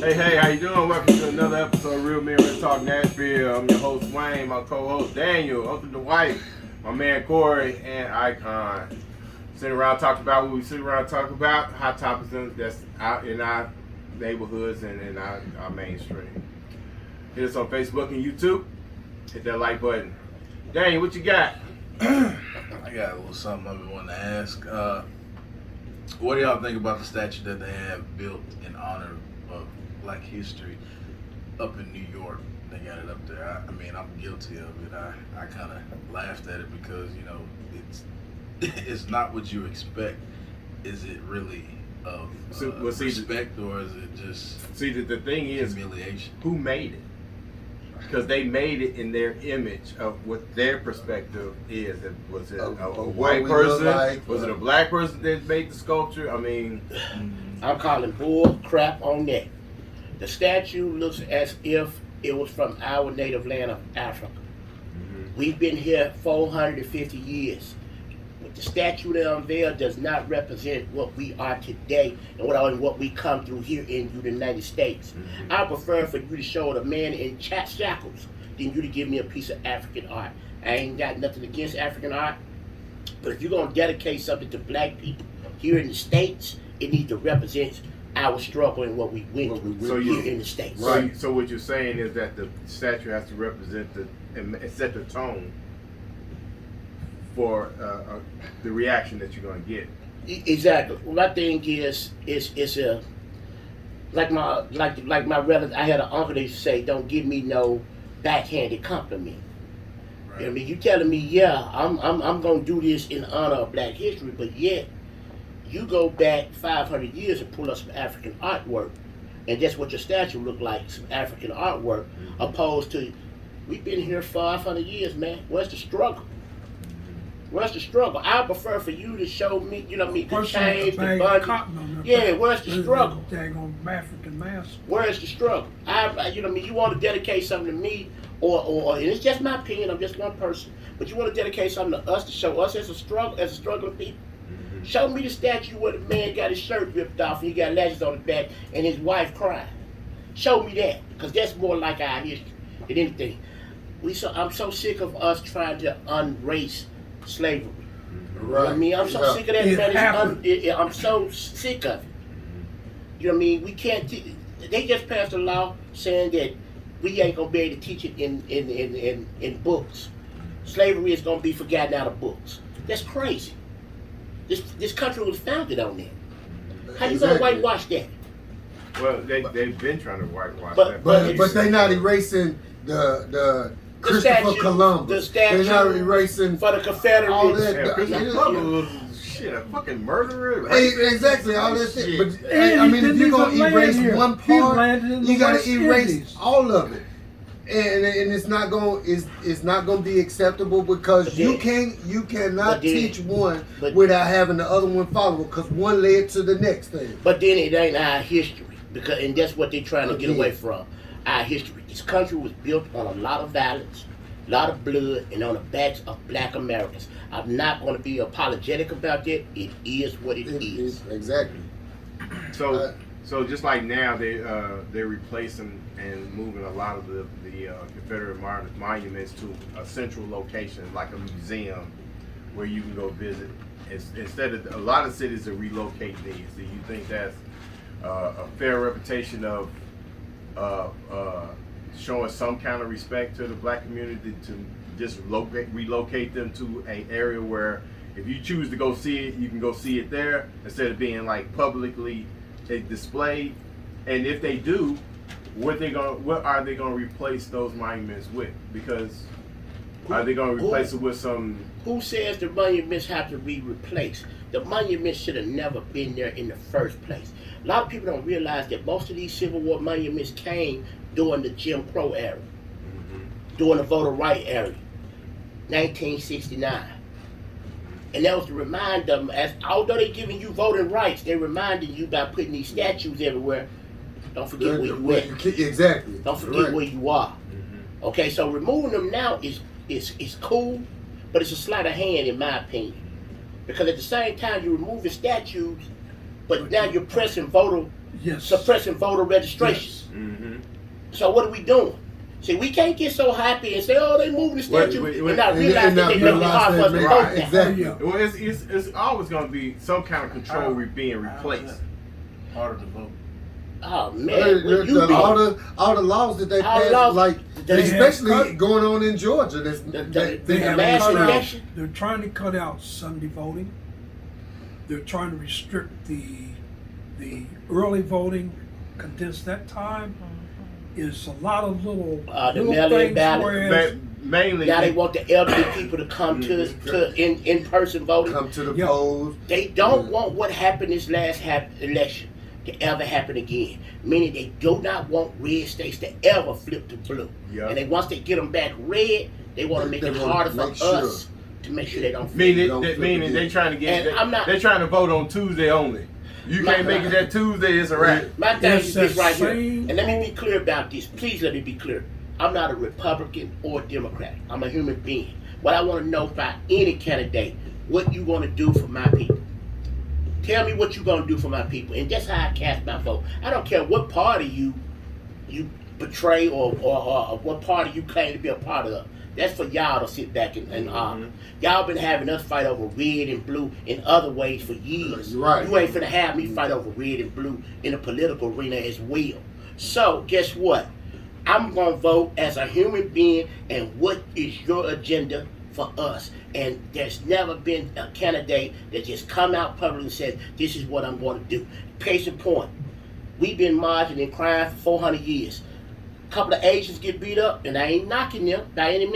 Hey, how you doing? Welcome to another episode of Real Men Real Talk Nashville. I'm your host Wayne, my co-host Daniel, Uncle Dwight, my man Corey, and Icon. Sitting around talking about what we sit around talking about, hot topics that's out in our neighborhoods and in our mainstream. Hit us on Facebook and YouTube. Hit that like button. Daniel, what you got? I got a little something I've been wanting to ask. What do y'all think about the statue that they have built in honor of Black history up in New York? They got it up there. I mean, I'm guilty of it. I kind of laughed at it because, you know, it's not what you expect. Is it really of respect, or is it just the thing is, humiliation? who made it? Because they made it in their image of what their perspective is. Was it a white person? Like, was it a black person that made the sculpture? I mean, I'm calling bull crap on that. The statue looks as if it was from our native land of Africa. Mm-hmm. We've been here 450 years. What the statue they unveiled does not represent what we are today and what we come through here in the United States. Mm-hmm. I prefer for you to show the man in shackles than you to give me a piece of African art. I ain't got nothing against African art, but if you're going to dedicate something to black people here in the States, it needs to represent our struggle and what we went through here in the States. Right. So what you're saying is that the statue has to represent and set the tone for the reaction that you're going to get. Exactly. My thing is a like my relative. I had an uncle that used to say, "Don't give me no backhanded compliment." Right. You know what I mean? You telling me, yeah, I'm gonna do this in honor of Black history, but yet you go back 500 years and pull up some African artwork, and that's what your statue look like, some African artwork, opposed to we've been here 500 years, man. Where's the struggle? Where's the struggle? I prefer for you to show me, you know, the change, the button. Yeah, where's the struggle? Daggone African mask. Where's the struggle? You know, you want to dedicate something to me, or and it's just my opinion. I'm just one person, but you want to dedicate something to us to show us as a struggling people. Mm-hmm. Show me the statue where the man got his shirt ripped off and he got lashes on his back and his wife crying. Show me that, because that's more like our history than anything. I'm so sick of us trying to unrace slavery. Right. I mean, I'm so sick of that. I'm so sick of it. You know what I mean? We can't. They just passed a law saying that we ain't gonna be able to teach it in books. Slavery is gonna be forgotten out of books. That's crazy. This country was founded on that. How you gonna whitewash that? Well, they've been trying to whitewash But they're not erasing the Christopher statue, Columbus. the statue They're not erasing for the Confederates. all that. Yeah, Christopher Columbus was shit, a fucking murderer. Exactly, all that shit. But And I he mean, if didn't you're gonna even erase land here. one He part, landed in the you gotta West erase Indies. all of it. And it's not gonna be acceptable because But you then- cannot but then- teach one but- without having the other one follow, because one led to the next thing. But then it ain't our history, and that's what they're trying to get Again. away from. Our history. This country was built on a lot of violence, a lot of blood, and on the backs of Black Americans. I'm not going to be apologetic about that. It is what it is. Exactly. So just like now, they're replacing and moving a lot of the Confederate monuments to a central location, like a museum, where you can go visit. Instead of a lot of cities are relocating these. Do you think that's a fair reputation of showing some kind of respect to the Black community to just relocate them to an area where if you choose to go see it, you can go see it there instead of being like publicly displayed? And if they do, what are they gonna replace those monuments with? Because are they gonna replace it with some? Who says the monuments have to be replaced? The monuments should have never been there in the first place. A lot of people don't realize that most of these Civil War monuments came during the Jim Crow era, during the voter right era, 1969. And that was to remind them, as although they're giving you voting rights, they're reminding you by putting these statues everywhere. Don't forget where you at. Exactly. Don't forget Right. where you are. Okay, so removing them now is cool, but it's a sleight of hand in my opinion. Because at the same time you're removing statues, but now you're pressing voter Yes. suppressing voter registration. Yes. Mm-hmm. So what are we doing? See, we can't get so happy and say, "Oh, they moving the statue," Wait, and not realize and that not they making it realize hard for us that to they- vote right, now. exactly. Yeah. Well, it's always going to be some kind of control being How's replaced. that harder to vote. Oh man, where you been? all the laws that they All the passed, laws like they have especially cut. going on in Georgia. They have mass cut out, election? they're trying to cut out Sunday voting. They're trying to restrict the early voting, condense that time. Is a lot of little The little mail-in things ballot. whereas Mainly, Now they want the elderly people to come to in person voting. come to the Yeah. polls. They don't want what happened this last election to ever happen again. Meaning they do not want red states to ever flip to blue. Yeah. And then once they get them back red, they want to make They it wanna harder for make sure. us to make sure they don't flip. meaning Don't flip meaning again. they trying to get. And I'm not- They're trying to vote on Tuesday only. You can't make it that Tuesday. It's a wrap. My thing It's is this the right here. same And let me be clear about this. Please let me be clear. I'm not a Republican or Democrat. I'm a human being. What I want to know about any candidate, what you going to do for my people. Tell me what you going to do for my people. And that's how I cast my vote. I don't care what party you betray or what party you claim to be a part of. That's for y'all to sit back and argue. Y'all been having us fight over red and blue in other ways for years. Right. You ain't finna have me fight over red and blue in the political arena as well. So guess what? I'm gonna vote as a human being, and what is your agenda for us? And there's never been a candidate that just come out publicly and said, "This is what I'm going to do." Case in point, we've been marching and crying for 400 years. A couple of Asians get beat up, and I ain't knocking them by any means.